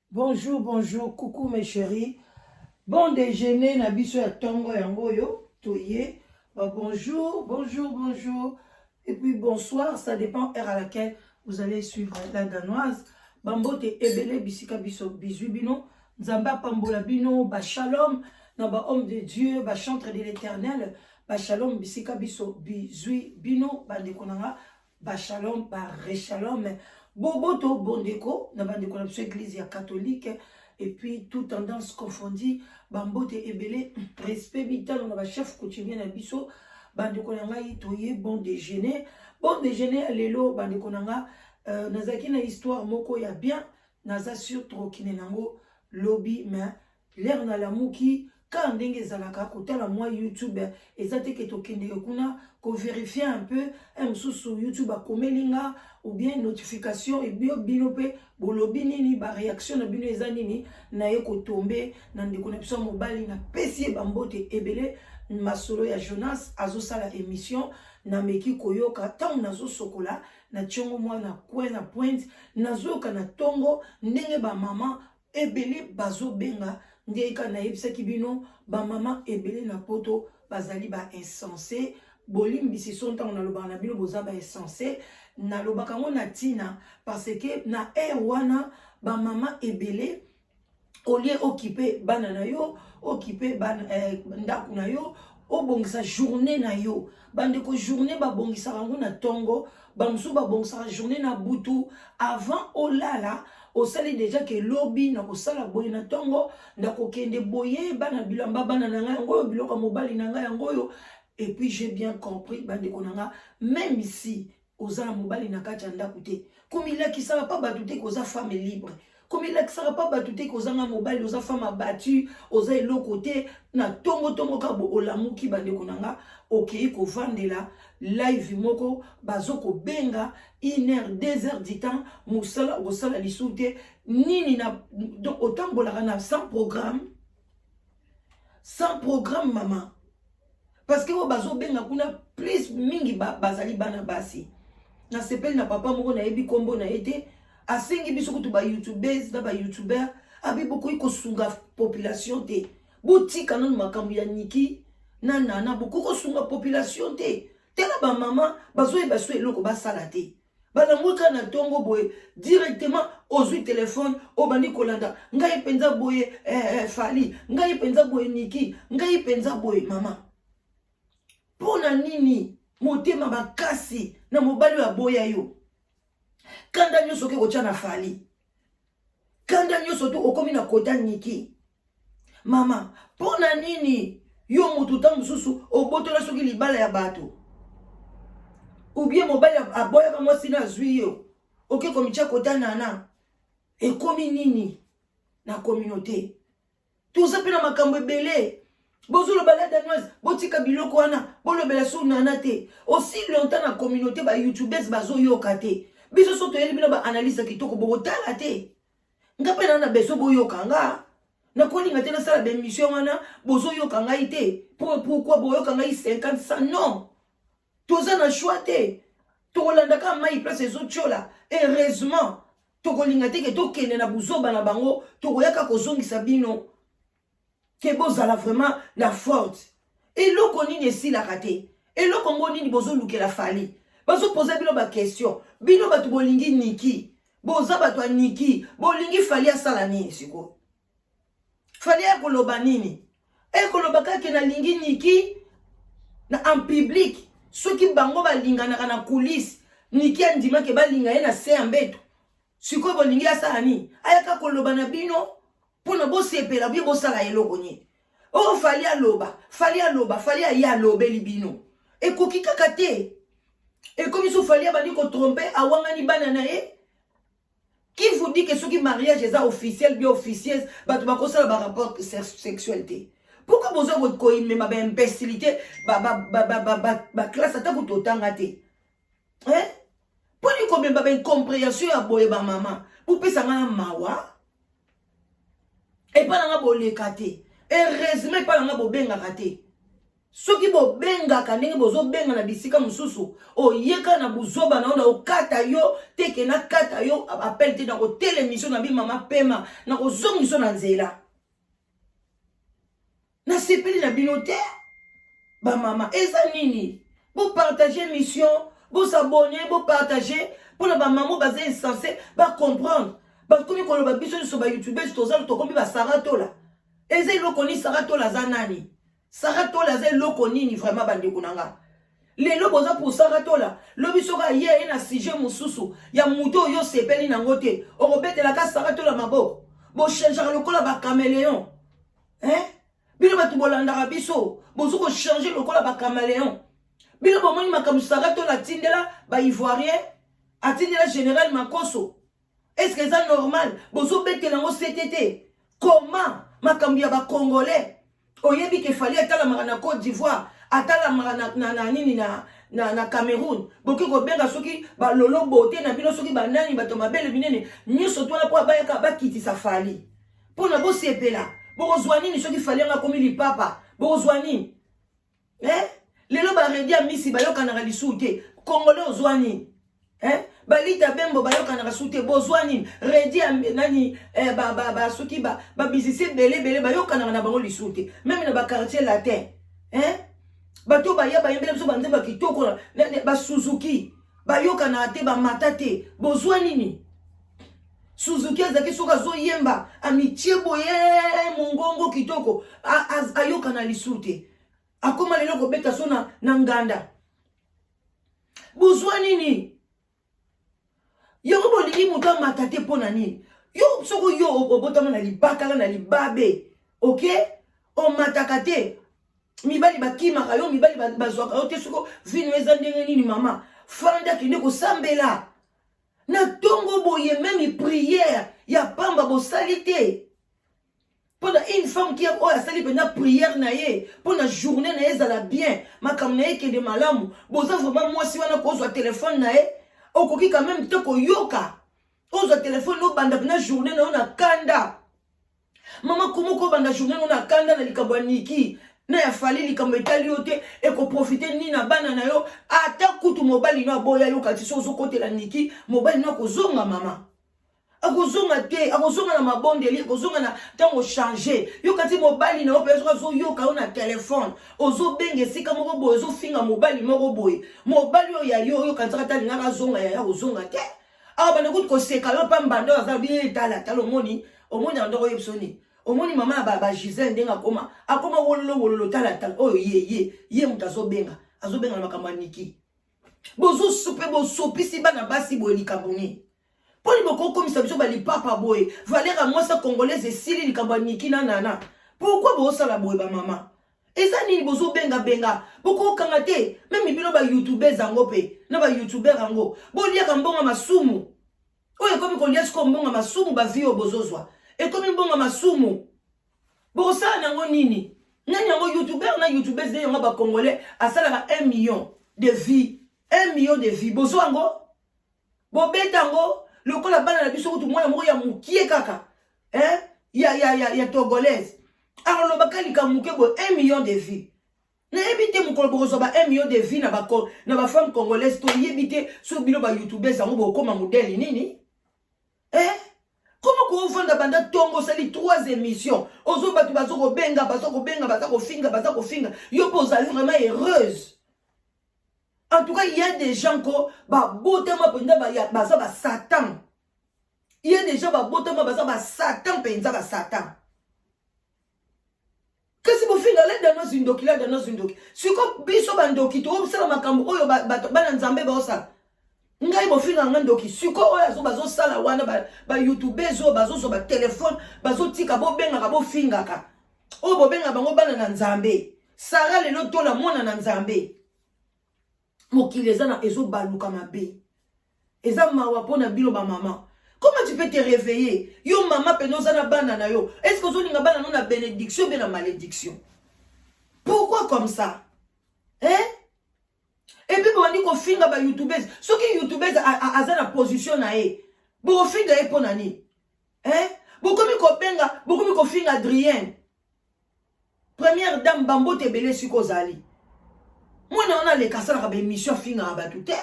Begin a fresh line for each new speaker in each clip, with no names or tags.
Bonjour, bonjour, coucou mes chéris. Bon déjeuner, Nabiso ya Tongo Yangoyo, Toye. Bonjour, bonjour, bonjour. Et puis bonsoir, ça dépend heure à laquelle vous allez suivre la danoise. Bambote ebele bisika biso bizubino. Nzamba pambola bino, ba shalom. Naba homme de Dieu, ba chantre de l'éternel. Ba shalom bisika biso bizui bino. Bandekonanga, ba shalom, ba reshalom. Boboto bondeko, naba ndeko na biso église catholique. Et puis tout tendance confondue. Bambote ebele, respect vital, on a chef coutumier na biso, bande konanga itoye bon déjeuner. Bon déjeuner, lelo, bande konanga, nazaki na histoire moko ya bien, naza sur trokine nango, lobby, mais l'air na la mouki, quand ndenge zalaka, kotala moi YouTube, ezate ke tokende kuna, ko vérifier un peu, sur YouTube a komelinga, ou bien notification, et bio binope, bolobi nini, ba réaction na bino ezanini, na ye kotombe, na ndeko na biso mobali, na pesi bambote ebele, masolo ya Jonas, azosala émission, na meki koyoka, tant nazo sokola, na tiongo moi na kwe na pointe, nazoyoka na tongo, ndenge ba mama, ebele bazo benga, ndeka na yebisaki bino, ba mama ebele na poto, bazali ba insensé, bolimbisi son temps na loba na bino boza ba insensé, na lobaka ngo na tina, parce que na wana, ba mama ebele, au lieu occupé bana yo, occupé ban ndaku na yo, obongisa journée na yo. Bande ko journée ba bongisa rango na tongo, bamsu ba bongisa journée na butu avant olala, osali déjà que lobby na ko sala boye na tongo, ndako kende boye bana bilamba bana na ngai ngoyo biloko mobali na ngai ngoyo. Et puis j'ai bien compris bande ko nanga même ici ozala mobali na kati ndaku te. Comme il a qui ça va pas batute ko za femme libre. Comme il a que ça va pas batute ko za mobile oza femme abattu, oza elo côté na tongo ka bo olamuki bande ko nanga okei ko vandela live moko bazoko benga 1h 2h du temps musala osala lisute nini na donc autant bolaka sans programme maman parce que bazo benga kuna plus mingi bazali bana basi na sepeli na papa moko na yebi kombo na ete asengi biso kutu ba youtubers na ba youtuber abi boko iko sunga population te botika nanu makambo ya niki na nana boko ko sunga population te tela ba mama bazo yeba so eloko basala te bana mweka na tongo boye directement ozwi téléphone obandi kolanda ngai penza boye fali ngai penza boye niki ngai penza boye mama pona nini motema makasi na mobali ya boya yo kanda nyoso ke kocha na fali kanda nyoso to okomi na kota niki mama pona nini yo mutu ta mususu obotola soki libala ya bato ou bien mobali aboya ka mwasi na zwi yo oke komicha kota nana ekomi nini na communauté tuza pe na makambo ebele bozolo bala danoise botika biloko wana bolobela so nana te aussi longtemps na communauté ba youtubers bazo yoka te biso so to yeli bino ba analyse kitoko botala te ngape na beso boyoka nga na kolinga te na sala ba émission wana bozo yoka ngai te pourquoi boyoka ngai 50 ça non toza na choix te tokolanda ka mai place ezo chola heureusement tokolinga te ke tokende na buzoba na bango tokoyaka kozongisa bino ke bozala vraiment la forte eloko nini esilaka te eloko ngo nini bozolukela fali bazopoza bino baquestion bino bato bolingi niki boza bato ya niki bolingi fali asala nini sikoyo fali akoloba nini ekoloba kake na lingi niki na en public soki bango balinganaka na coulisse niki andimake balinga ye na se ya mbeto sikoyo bolingi asala nini ayaka koloba na bino pona bosepela bie bosala eloko nini o fali aloba fali aya alobeli bino ekoki kaka te ekomi so fali abandi kotrompe awangani bana na ye qui vous dit que ce qui mariage est officiel bien officiel bato bakosala ba rapport sexuel te pourquoi besoin de koime ma imbécilité ba classe ata kutotanga te hein poni combien ba incompréhension ya boye ba mama pour pesa ngana mawa et pas nga boleka te heureusement pas nga bobenga te soki bobenga kandenge bozo benga na bisika mususu oyeka na buzoba na onda okata yo teke na kata yo appel te na ko télémission na bi mama pema na ko zongiso na nzela na sepeli na binote ba mama eza nini bo partager mission bo s'abonner bo partager pour ba maman ba insensé ba comprendre ba komi ko ba biso so ba youtubers tozalo to komi ba saratola eza iloko ni saratola za nani Saratola ze loko nini vraiment bande kunanga. Lelo boza pour Saratola, lobi soka ye na sujet mususu ya muto yo sepeli na ngote. Orobete la ka Saratola maboko. Bo changer lokola ba caméléon. Bino batu bolanda biso, bozo ko changer lokola ba caméléon. Bino bomoni makamu Saratola tindela ba ivoirien, atindela général Makoso. Est-ce que c'est normal? Bozo bete na ngo CTT. Comment makamu ya ba congolais? Oyebi ke fali atala na Côte d'Ivoire, atala na Cameroun. Boki ko benga soki ba lolo bote na bino soki ba nani bato mabele binene. Nyoso to na po bayaka ba kiti sa fali. Pona bo sepela. Bo zwani ni soki fali nga komi li papa. Bo zwani. Lelo ba redia misi ba yoka na lisuute. Congolais ozwani. Balita bembo bayoka na rasute bozwani redi nani ba soki ba bisisi bele bayoka na bango lisute même na ba quartier latin bato ba ya ba yembele biso banze ba kitoko ba Suzuki bayoka na te ba matate bozwani ni Suzuki azaki soka zo yemba amitie boye mongongo kitoko ayoka na lisute akoma lelo ko beta sona na nganda bozwani ni Yoko bolingi muto matate pona nini. Yo soko yo obotama na libakala na libabe. OK? O matakate. Mibali bakimaka yo mibali bazwaka yo te soko vino eza ndenge nini mama. Fanda kinde ko sambela. Na tongo boye même prière ya pamba bo salite. Pendant une femme qui a sali pendant prière na ye, pendant journée na ezala bien, makamna yeke de malamu. Boza vraiment moi si wana kozwa téléphone na ye. Okoki quand même te ko yoka. Oza téléphone no banda na journée na kanda. Mama komoko banda journée na kanda na likambo niki. Na ya fali likambo etali yote e ko profiter ni na bana na yo ata kutu mobali no boya yo kati so kote la niki mobali no ko zonga mama. Akozonga te, akozonga na mabondeli, akozonga na tango changer. Yo kati mobali na opeso zo yo ka na téléphone. Ozo benge sika moko boy, ozo finga mobali moko boy. Mobali yo kati kata ngaka zonga ya ozonga te. Ah bana ko seka lo pa mbando azabi etala talo moni, omoni andoko yepsoni. Omoni mama ba Gisèle ndenga akoma wololo tala oh ye mutazo benga. Azobenga na makambo niki. Bozo soupe bo sopisi bana basi boy likaboni. Poli boko komisa biso bali papa boy. Valera moi sa congolaise sili likambo niki na nana. Pourquoi bo sala boy ba mama? Eza nini bozo benga boko kangate même bino ba youtubers ango pe na ba youtuber ango. Bolia kambonga masumu. Oye komi kolia sko mbonga masumu ba vio bozozwa. E komi mbonga masumu. Boko sala nango nini? Nani yango youtuber na youtubers de yango ba congolais asala 1 million de vies. 1 million de vies. Bozo ango. Bo betango le ko la bana na biso kutu mwana moko ya mukie kaka. Ya togolaise. Alors le bakali ka mukie bo 1 million de vies. Na ebite mukolo bozo ba 1 million de vies na ba femme congolaise to yebite so bilo ba youtubers ango bo koma modèle nini? Comment qu'on vend banda tongo sali 3 émissions. Ozo batu bazoko benga, bazoko finga. Yo pozali vraiment heureuse. En tout cas, il y a des gens qui ont Satan. Il y a des gens qui ont Satan. Qu'est-ce que vous faites dans nos indoki là dans nos indoki? Si vous biso bandoki to obsala makambo oyo bana nzambe ba osa. Ngai bo fina ngandoki. Si ko oyo azo bazo sala wana ba youtubers o bazo so ba téléphone bazo tika bo benga ka bo finga ka. O bo benga bango bana na nzambe. Sara le loto la mona na nzambe. Mokili eza na ezo baluka mabe. Eza mawa pona bilo ba maman. Comment tu peux te réveiller? Yo maman penoza na bana na yo. Est-ce que ozolinga bana no na bénédiction ou bien na malédiction? Pourquoi comme ça? Et puis bon on dit qu'on finga ba youtubers. Ceux qui youtubers a na position na e. Bon finga e pona ni. Beaucoup mi ko benga, beaucoup mi ko finga Adrien. Première dame bambo te belé suko zali. Moi on a les kasala ka émission finga abatute.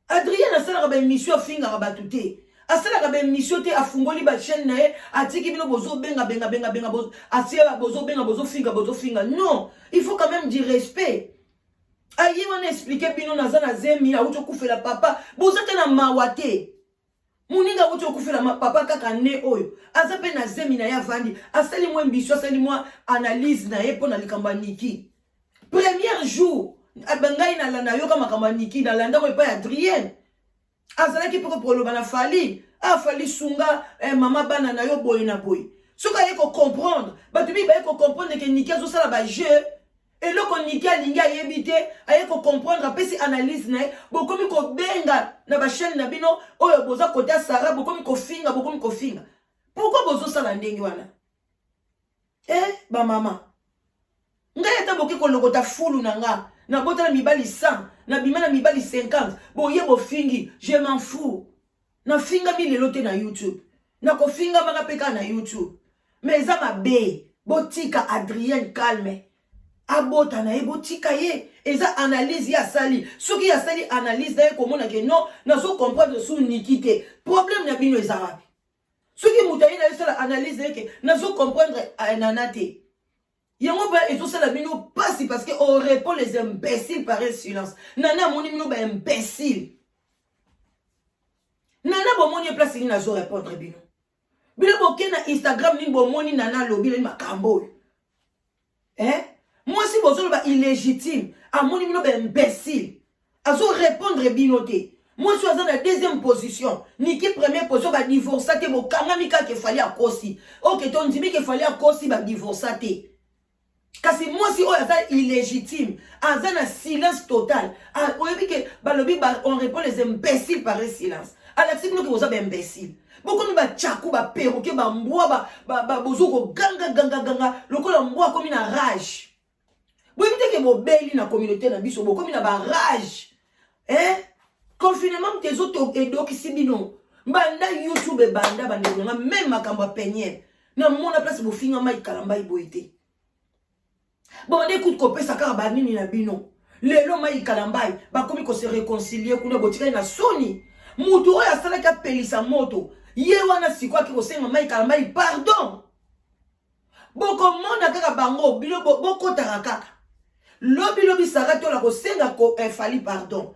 Adrien a sala ka émission finga abatute. Asala ka émission te afungoli ba chaîne na e atiki bino bozo benga bozo asia bozo benga bozo finga. Non, il faut quand même du respect. Aïe on expliquer bino nazana zemi a uto kufela papa bozo te na mawate. Muninga uto kufela papa kaka ne oyo azape na zemi na ya vandi asali moi mbisho asali moi analyse na epo na likamba niki premier jour abangai na landa yo kama kama niki na landa ko pa Adrien azalaki poko poloba na fali fali sunga mama bana na yo boy na boy soka yeko comprendre batubi ba yeko comprendre que niki azo sala ba jeu et loko niki alingi ayebite ayeko comprendre apesi analyse na bokomi ko benga na ba chaîne na bino oyo boza kota Sarah bokomi ko finga pourquoi bozo sala ndenge wana ba mama ngai ata boki ko lokota fulu na nga na bota na mibali 100 na bimana mibali 50 boye bo fingi je m'en fous na finga mi lelo te na YouTube na ko finga maka peka na YouTube mais za mabe botika Adrien calme abota na ebotika ye eza analyse ya sali soki ya sali analyse na komona ke non na so comprendre sous nikite problème na bino ezarabi soki mutayi na sala analyse ke na so comprendre nanate yango ba ezo sala bino pasi parce que on répond les imbéciles par silence nana moni bino ba imbécile nana bo moni place ni na zo répondre bino boke na Instagram ni bo moni nana lobile makambo moi si bozo ba illégitime a moni bino ba imbécile azo répondre binoté moi je suis dans la deuxième position niki première position ba divorcer te bo kangami ka ke fallait à kosi OK ton dimi ke fallait à kosi ba divorcer te kasi moi si oya illégitime aza na silence total oyebi ke balobi on répond les imbéciles par silence alaxi bino ke boza ba imbécile beaucoup ba tchakou ba perroquet ba mbwa ba bozoko ganga lokola mbwa komi na rage boyebi te ke bobeli na communauté na biso bokomi na ba rage confinement tes autres edokisi bino banda YouTube banda bandeko même makambo peñel na mona place bofinga mai kalamba iboité bon écoute ko pesa ka banini na bino lelo mai kalamba ba komi ko se réconcilier kuna botika na soni mutu oya sala ka pelisa moto ye wana sikwa ki ko senga mai kalamba pardon boko mona kaka bango bilo boko takaka lobi sara to la ko senga ko fali pardon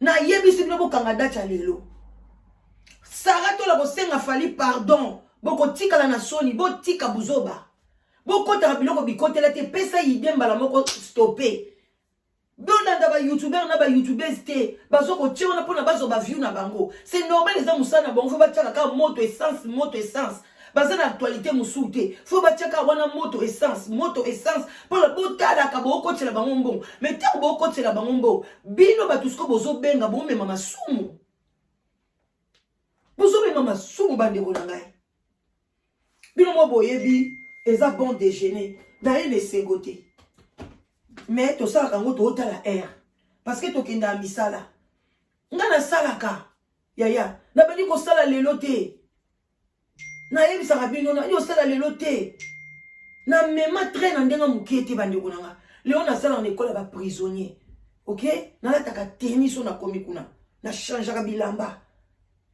na yebisi bino bokanga data lelo sara to la ko senga fali pardon boko tikala na soni botika buzoba boko ta biloko bikotela te pesa idemba la moko stopper bonanda ba youtuber na ba youtubers te bazoko tiona pona bazo ba view na bango c'est normal les amusana bon faut bataka ka moto essence baza na actualité musuté faut bataka wana moto essence pour la botala ka boko tela bango mbon mais ta boko tela bango mbon bino batusko bozo benga bo mema masumu bande ko ngai bino mo boyebi eza bon déjeuner d'ailleurs les sengoté mais to sala kango to otala air parce que to kenda misala ngana salaka yaya na bani ko sala lelo te na yebi saka bino na yo sala lelo te na mema train na ndenga mukete bande ko nanga leo na sala en école ba prisonnier OK na la taka tennis na komi kuna na change ka bilamba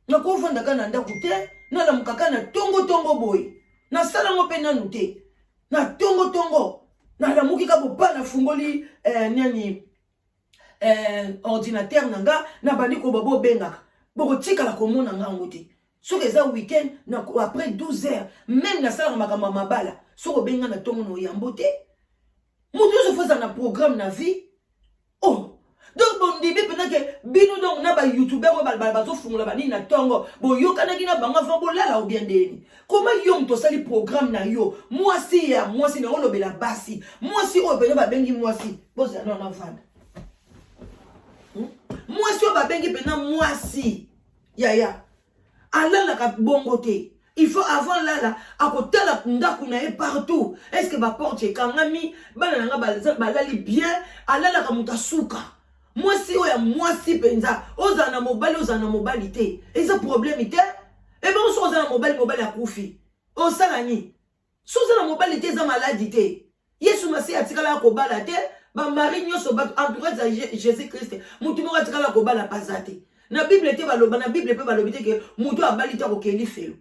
na ko vanda kana ndako te na la mukaka na tongo boy na sala ngo pe nanu te na tongo na la muki ka bopana fungoli nani ordinateur nanga na bandi ko babo bengaka boko tika la komona ngango te soki eza weekend na après 12 heures même na sala makamba mabala soko benga na tongo no yambo te mutu se faza na programme na vie donc bon début pendant que bino donc na ba youtuber ba bazo fungula bani na tongo bo yokana kina banga fa bolala ou bien deni comment yom to sali programme na yo moi si na olobela basi moi si o bena ba bengi moi si boza non na vanda moi si o ba bengi pena moi si ya alala ka bongo te il faut avant là à côté la ndaku na e partout est-ce que ba porte kangami bana nga balali bien alala ka mutasuka moi si penza ozana mobali te et ça problème ite et bon so ozana mobali akufi o salani Soza la mobile te za maladie te. Yesu masi atikala ko bala te, ba mari nyoso ba entourage Jésus Christ. Mutu mo atikala ko bala pasate. Na Bible te baloba, na Bible pe balobi te ke mutu abali te ko keli felo.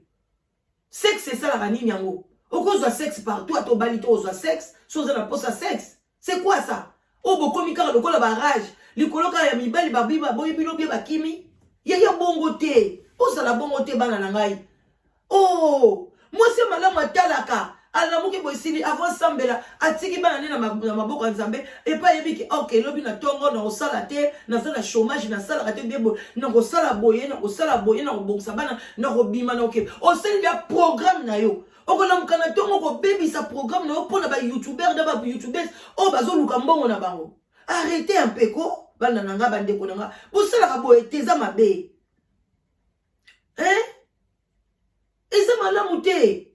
Sexe c'est ça la ranini yango. Okozwa sexe partout, ato bali te ozwa sexe, soza na posa sexe. C'est quoi ça? O bokomi kaka lokola barrage, likolo ka ya mibali babiba boyi bino bie bakimi. Ya bongo te. Oza la bongo te bana na ngai. Oh, moi c'est malamu atalaka. Alamuki boisili avant sambela atiki bana na maboko ya Nzambe et pas yebiki OK lobi na tongo na osala te na sala chômage na sala te bebo na ko sala boye na ko bongsa bana na ko bima na OK osali ya programme na yo okola mukana tongo ko baby sa programme na yo pona ba youtubeur da ba youtubers o bazo luka mbongo na bango. Arrêtez un peu ko bana nanga bande ko nanga bosala ka boye teza mabe. Hein? Eza malamu te.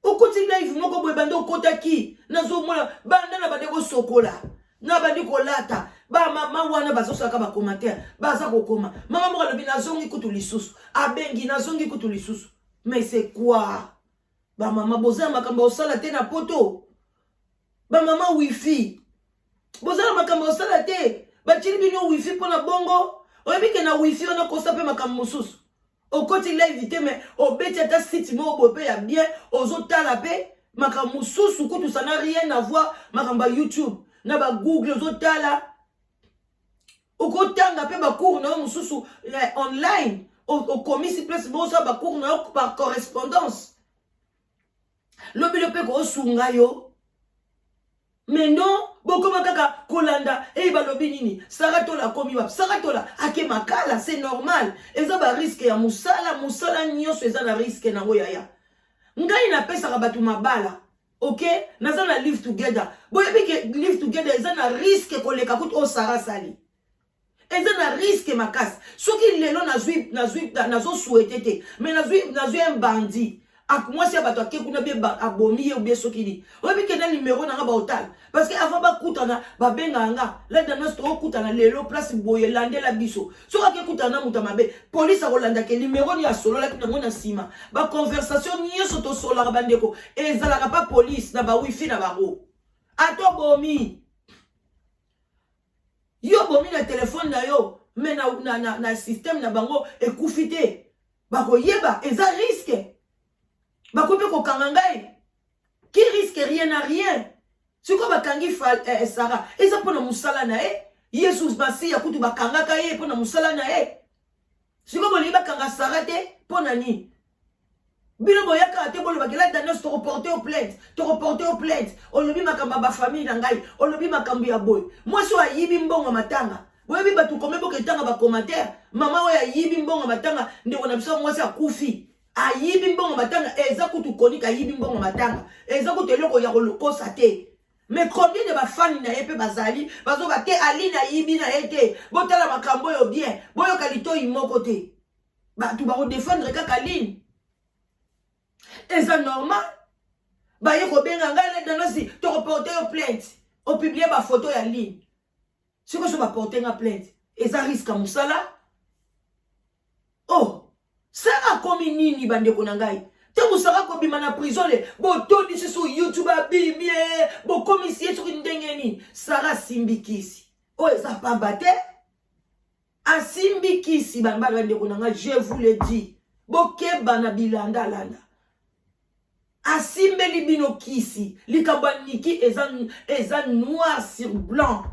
Okoti live moko boye bande okota ki nazo mona banda na bande ko sokola na bande ko lata ba mama wana bazo saka ba commentaire baza ko koma mama moko lobi nazongi kutu lisusu abengi nazongi kutu lisusu mais c'est quoi ba mama boza makambo osala te na poto ba mama wifi boza makambo osala te ba chili bino wifi pona bongo oyebike na wifi ona kosa pe makambo mususu. Au côté live te mais au bête ta site mo bo pe ya bien ozo tala pe makambo susu kutu ça n'a rien à voir makamba YouTube na ba Google ozo tala oko tanga pe ba cours na mususu online au komisi place bo ça ba cours na par correspondance lobilo pe ko sunga yo. Mais non, beaucoup makaka kolanda et balobi nini saratola komi wap saratola ake makala c'est normal eza ba risque ya musala nyoso eza na risque na ngo yaya ngai na pesa ka batu mabala OK naza na live together boyebi ke live together eza na risque koleka kutu o sara sali eza na risque makasi soki lelo nazo souhaiter te mais nazo un bandit. Ak moi si abato ake kuna be abomi ou bien sokili obi ke na numéro na ba hotel parce que avant ba kutana ba benga nga la dana sto kutana lelo place boye landela biso so ake kutana mutama be police a rolanda ke numéro ni ya solo la kuna na sima ba conversation ni so to solo la bandeko ezala ka pa police na ba wifi na ba ro ato bomi yo bomi na téléphone na yo mais na système na bango ekufite ba ko yeba eza risque. Bakope ko kangangai qui risque rien à rien. C'est quoi bakangi Sarah eza pona musala na Jesus basi ya kutu bakangaka ye pona musala na c'est quoi boli bakanga Sarah te pona ni bino boyaka te bolo bakela danos to reporter au plainte on lobi makamba ba famille na ngai on lobi makambi ya boy moi so ayibi mbongo matanga boyebi batu komé boketanga ba commentaire mama wa ayibi mbongo matanga ndeko na biso moi sa kufi ayibi mbongo matanga eza kutu konika ayibi mbongo matanga eza kutu eloko ya kolokosa te mais combien de ba fani na yepe bazali bazoka te alina yibi na yete botala makambo yo bien boyo kalito imoko te ba tu ba défendre kaka ligne eza normal ba yeko benga ngale danosi to reporter au plainte au publier ba photo ya ligne siko so ba porter nga plainte eza risque musala oh Sara komi nini bandeko na ngai tangu sara ko bima na prison le botoni sur YouTube abimie bo komisi eto ndenge nini Sara simbikisi o eza pa bate asimbikisi bandeko na ngai je vous le dis bokeba na bilanda landa asimbeli bino kisi likamba niki eza noir sur blanc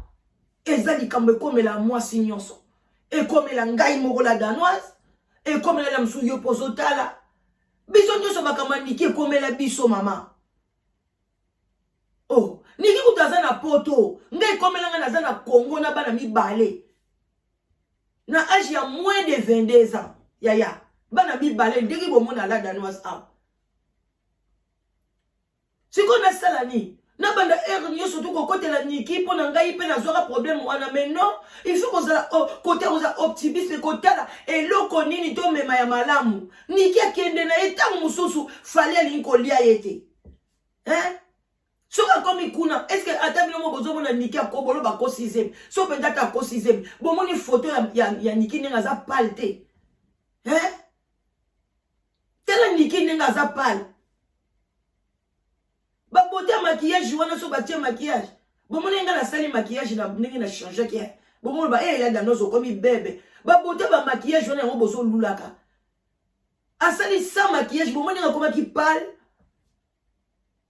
eza likambe comme la moi signonso et comme la ngai moko la danoise et comme la msu yo pozotala biso nyoso bakama niki comme la biso mama oh niki kutaza na poto ngai comme la naza na Congo na bana mibale na âge ya moins de 22 ans yaya bana mibale ndeki bomona la danoise a siko na salani na banda nyo surtout ko côté la niki pona ngai pe na zora problème wana mais non il faut qu'on a côté on a optimiste côté là et loko nini to mema ya malamu niki akende na etango mususu fallait alinko lia yete hein soka comme kuna est-ce que atabilo mo bozo mona niki akobolo ba ko 6e so penda ta ko 6e bon moni photo ya niki ninga za palte hein tela niki ninga za palte beauté maquillage wana so batie maquillage bon mon nga na sali maquillage na ndenge na changer ki bon mon ba il a dans nos comme bébé ba beauté ba maquillage wana ngo bozo lulaka asali sans maquillage bon mon nga comme qui parle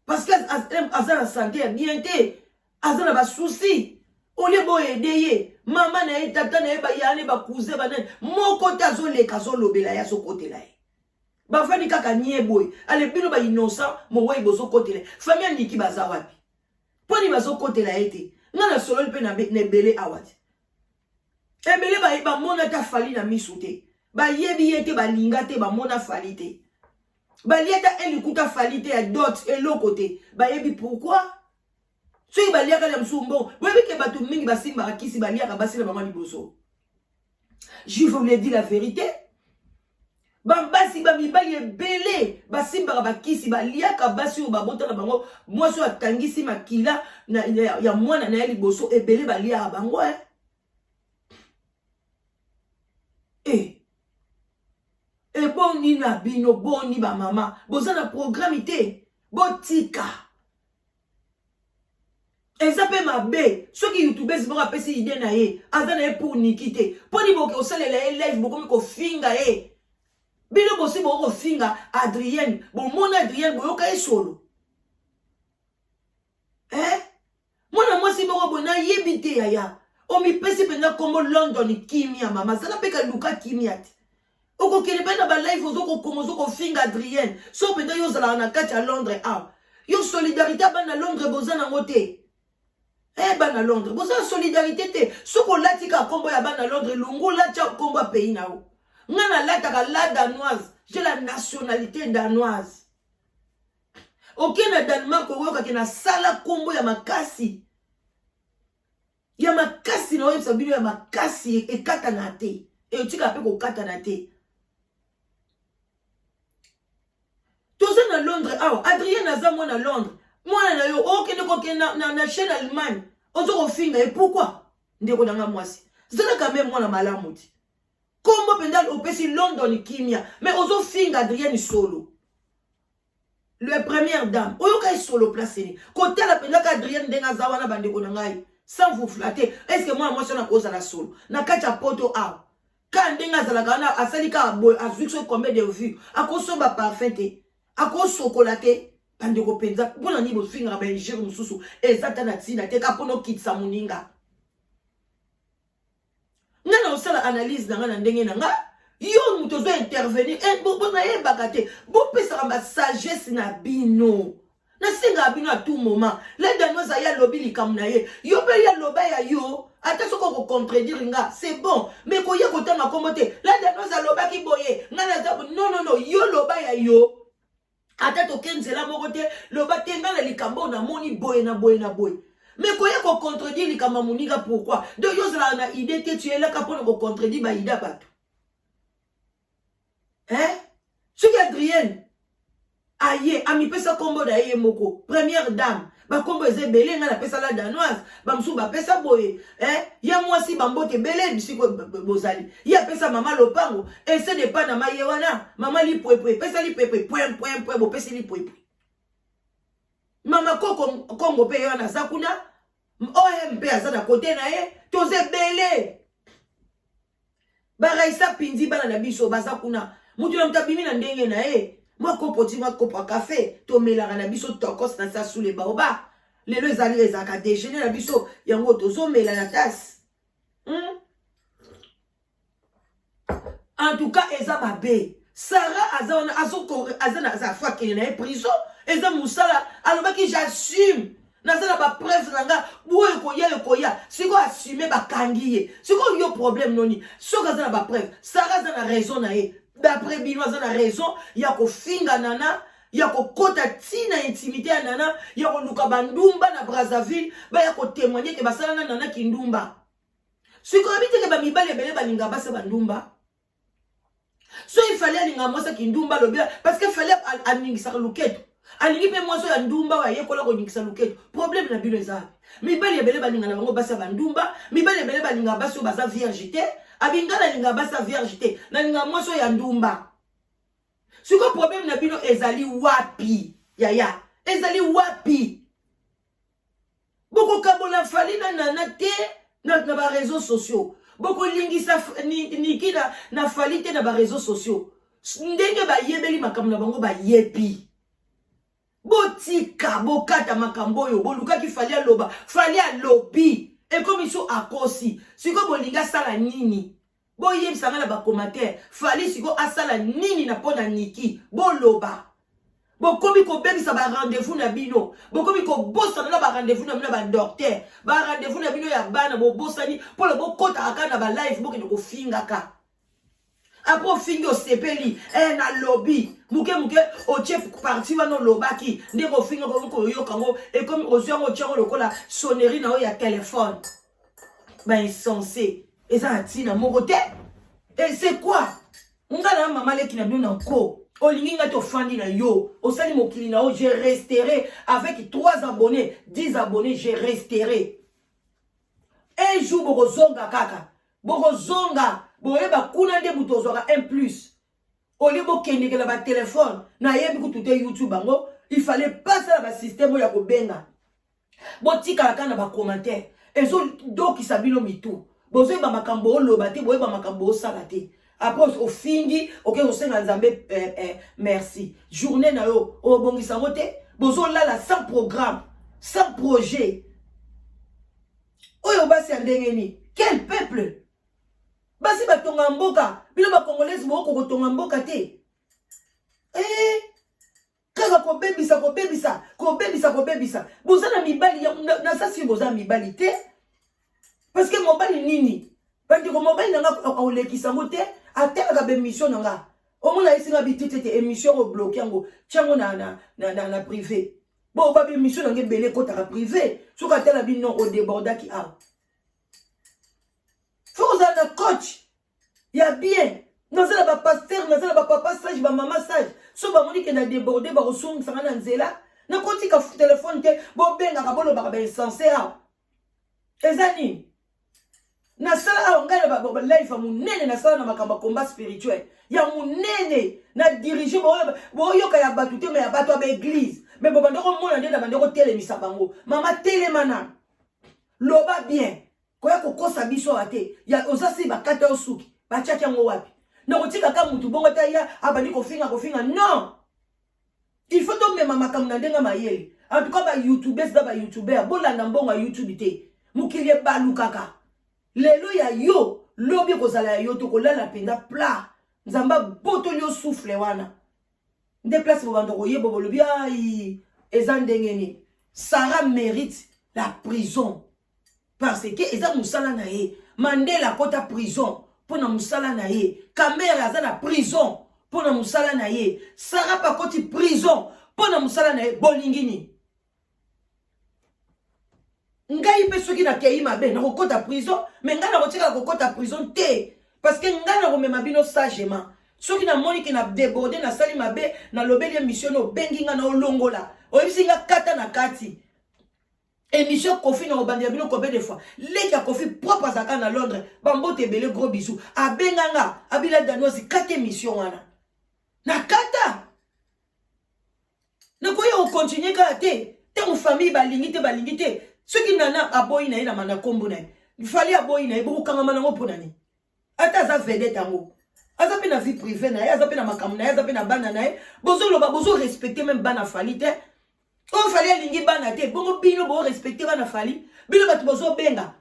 parce que azana santé bien té azana ba souci au lieu bo aider maman na tata na ba yane ba cousin ba nan moko tazo le kazo lobela ya so côté là ba fani kaka nie boy ale bino ba innocent mo way bozo côté là famille ndiki baza wapi poni bazo côté là été ngana solo pe na nebele awati ebele ba mona ta fali na misute ba yebi yete ba linga te ba mona fali te ba lieta elikuta fali te ya dot elo côté ba yebi pourquoi soki baliaka na msumbo webi ke batu mingi basimba akisi baliaka basi na mama liboso je vous le dis la vérité bambasi bamibali ebele basimba bakisi baliaka basi o babota na bango mwasi atangisi makila na ya mwana na liboso ebele baliaka bango boni na bino boni ba mama boza na programme te botika eza pe mabe soki youtubers boko apesi ide na ye aza na ye pour nikite poni boke osalela ye live bokomi kofinga ye bino bosi boko kofinga Adrienne bomona Adrienne boyoka ye solo mwana mwasi boko bona yebi te yaya omipesi mpenza kombo London kimia mama zala pe kaluka kimia te okokele pe na ba live ozokokoma ozokofinga Adrienne so mpenza yo ozalaka na kati ya Londres yo solidarité abana Londres boza nango te bana Londres boza solidarité te soko latika kombo ya bana Londres lungu latia kombo ya pays nao ngana lataka la danoise j'ai la nationalité danoise na Danemark oyoka ke na sala kombo ya makasi na oyebisa bino ya makasi ekata na te eyotika pe kokata na te toza na Londres Adrien aza mwana Londres mwana na yo okende kokende na chaîne Allemagne ozo kofinga et pourquoi ndeko nanga mwasi zela quand même mwana malamu ti kombo pendal opesi London kimia mais ozo finga Adrienne solo le première dame oyoka solo placé côté la pendaka Adrienne ndenga zawana bandeko nangai sans vous flatter est-ce que moi mwasi na koza la solo na kacha poto quand ndenga zalaka na asalika boy azwixo combien de vues akosoba parfait te akosokolaté bandeko penza pona ni bo finga ba jere mususu ezata na tina te kapono kitsa muninga ngana osala analyse na ndenge nanga yo muto zo intervenir bona yebaka te bo pesa ba sagesse na bino na singa bino à tout moment la danoise ya lobi likam na ye yo pe ya loba ya yo ata soko ko contredire nga c'est bon mais ko ya kotanga komote la danoise loba ki boye ngana za non yo loba ya yo ata to kenzela moko te loba te ngana likambo na moni boye na boye mais koya ko contredire likama muninga pourquoi de yo zala na idée te tu es là pour ko contredire ba ida bato ce qui Adrienne aye ami pesa kombo da ye moko première dame ba kombo ezebele ngana pesa la danoise ba msu ba pesa boye ya mwasi bambote bele bisiko bozali ya pesa mama lopango ese de pas na mayewana mama li pwepwe pesa li pwepwe point bo pesa li pwepwe mama koko kongo pe yana zakuna OMP azana kote na ye toze bele ba raisa pindi bana na biso bazakuna mutu na mtabimi na ndenge na ye moi kopoti moi kopa café to melaka na biso tokos na sa sous les baobab lelo ezali ezaka déjeuner na biso yango tozo mela na tasse en tout cas eza mabe Sarah azana azana za fois qu'il na prison eza musala alobaki j'assume nazala ba preuve nanga boye koya siko assumer ba kangiye siko yo problème noni soko azana ba preuve Sarah azana raison na ye d'après bino azana raison ya ko finga nana ya ko kota tina intimité ya nana ya ko luka bandumba na Brazzaville ba ya ko témoigner ke basala na nana kindumba siko abite ke ba mibale bele balinga basa bandumba so il fallait alinga mwasa kindumba lobia parce que fallait aningisa luketo alingi pe mwaso ya ndumba wa yekola ko ningisa luketo problème na bino eza mibale bele balinga na bango basa bandumba mibale bele balinga baso basa virgité abingala linga basa virgité na linga mwaso ya ndumba siko problème na bino ezali wapi yaya ezali wapi boko kabola fali na nana te na ba réseaux sociaux boko lingisa niki na fali te na ba réseaux sociaux ndenge ba yebeli makambo na bango ba yebi botika bokata makambo yo boluka ki fali aloba fali alobi e comme iso akosi siko bolinga sala nini boyebisa na ba commentaire fali siko asala nini na pona niki boloba bokomi ko bebisa ba rendez-vous na bino bokomi ko bossa na ba rendez-vous na ba docteur ba rendez-vous na bino ya bana bo bossani pour le bokota aka na ba live bokende ko finga ka après fingi o sepeli na lobby muke o chef parti wana lobaki ndeko finga ko yoka ngo et comme ozwa ngo tchako lokola sonnerie na o ya téléphone ba insensé et ça atina morote et c'est quoi ngana mama leki na bino na ko olinginga to fandi na yo osali mokili na o je resterai avec 3 abonnés 10 abonnés je resterai un jour bokozonga kaka bokozonga boyeba kuna nde butozwaka 1+. Oli bokendekela ba téléphone na yebi kutute YouTube bango il fallait pas ça ba système ya kobenga botika la kana ba commentaire ezo doki sabino mitu bozo ba makambo oloba te boyeba makambo osala te après au fingi OK osenga nzambe merci journée na yo obongisa mote bozo lala sans programme sans projet oyo basi andengeni quel peuple basi batonga mboka bino ba congolaise boko kotonga mboka te kaka kobebisa bozana mibali na sasi bozana mibali te parce que mobali nini bandi ko mobali nanga olekisa mo te ateka be mission nanga omona isinga bitete te émission o bloquer yango tiango na privé bo ba be mission nanga belé kota ka privé soka tela bino o débordaki a faut que un coach ya bien nazala ba pasteur nazala ba papa sage ba mama sage so ba moni ke na déborder ba ressources sanga na nzela na koti ka téléphone te bo benga ka bolo ba insensé a ezani na sala ngala ba life munene na sala na makamba combat spirituel ya munene na diriger bo yoka ya batu te me ya batu ba église mais bo bandoko mona nde na bandoko telemisa bango mama telemana loba bien koya kokosa biso ate ya osasi bakata osuki bachaki yango wapi na kotika ka mutu bongo ta ya abandi kofinga non il faut to mema makambo na ndenga mayele en tout cas ba youtubers da ba youtuber bolanda mbongo ya YouTube te mukili balukaka lelo ya yo lobi kozala ya yo to kolala penda plat nzamba boto yo souffle wana nde place bo bando koyebo bolobi ai ezandengeni Sarah mérite la prison parce que eza musala na ye Mandela kota prison pona musala na ye Kamera aza na prison pona musala na ye Sarah pa koti prison pona musala na ye bolingini ngai pe soki na kei mabe na kokota prison mais ngai na kotika kokota prison te parce que ngai na komema bino sagement soki na moni ki na déborder na sali mabe na lobeli mission no bengi nga na olongola oyisinga kata na kati émission Kofi na obandi bino combien de fois leki ya Kofi propre azaka na Londres bambo te belé gros bisous abenganga abila danoisi kate émission wana na kata na koyo continuer ka te mon famille balingi te soki nana aboyi na ina mana kombo na il fallait aboyi na ibo kangama nango ponani ata za vedette yango aza pe na vie privée na aza pe na makambo na aza pe na bana na bozo loba bozo respecter même bana fali te on fallait lingi bana te bongo bino bo respecter bana fali bino batu bozo benga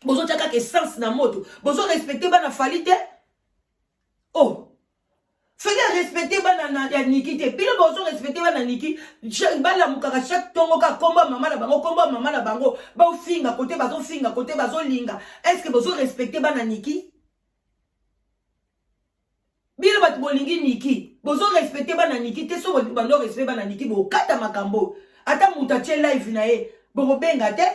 bozo chaka ke sens na moto bozo respecter bana fali te oh fallait respecter bana na niki te bino bozo respecter bana niki bana mukaka chaque tongo ka komba mama na bango ba finga côté bazo linga est-ce que bozo respecter bana niki bino batu bolingi niki bozo respecter bana niki te so bando respect bana niki bo kata makambo ata muta che live na ye bo benga te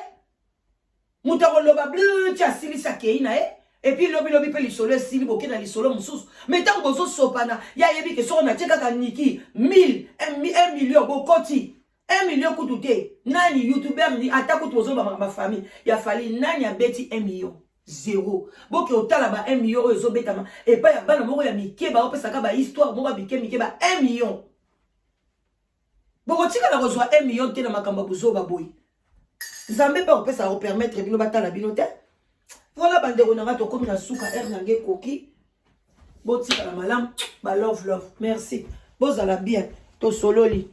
muta ko loba blu cha silisa ke na ye et puis lobi pe lisolo sili boke na lisolo mususu mais tant bozo sopana ya yebi ke so na cheka ka niki 1000 1 million bokoti 1 million kutute nani youtuber ni ata kutu bozo ba famille ya fali nani abeti 1 million zéro boke otala ba 1 million ozo betama et pas ya bana moko ya mike ba opesaka ba histoire moko bike mike ba 1 million bokotika na kozwa 1 million te na makamba buzo baboy nzambe pe opesa ko permettre bino batala bino te voilà bandeko na ngato comme na suka nange koki botika la malam ba love merci bozala bien to sololi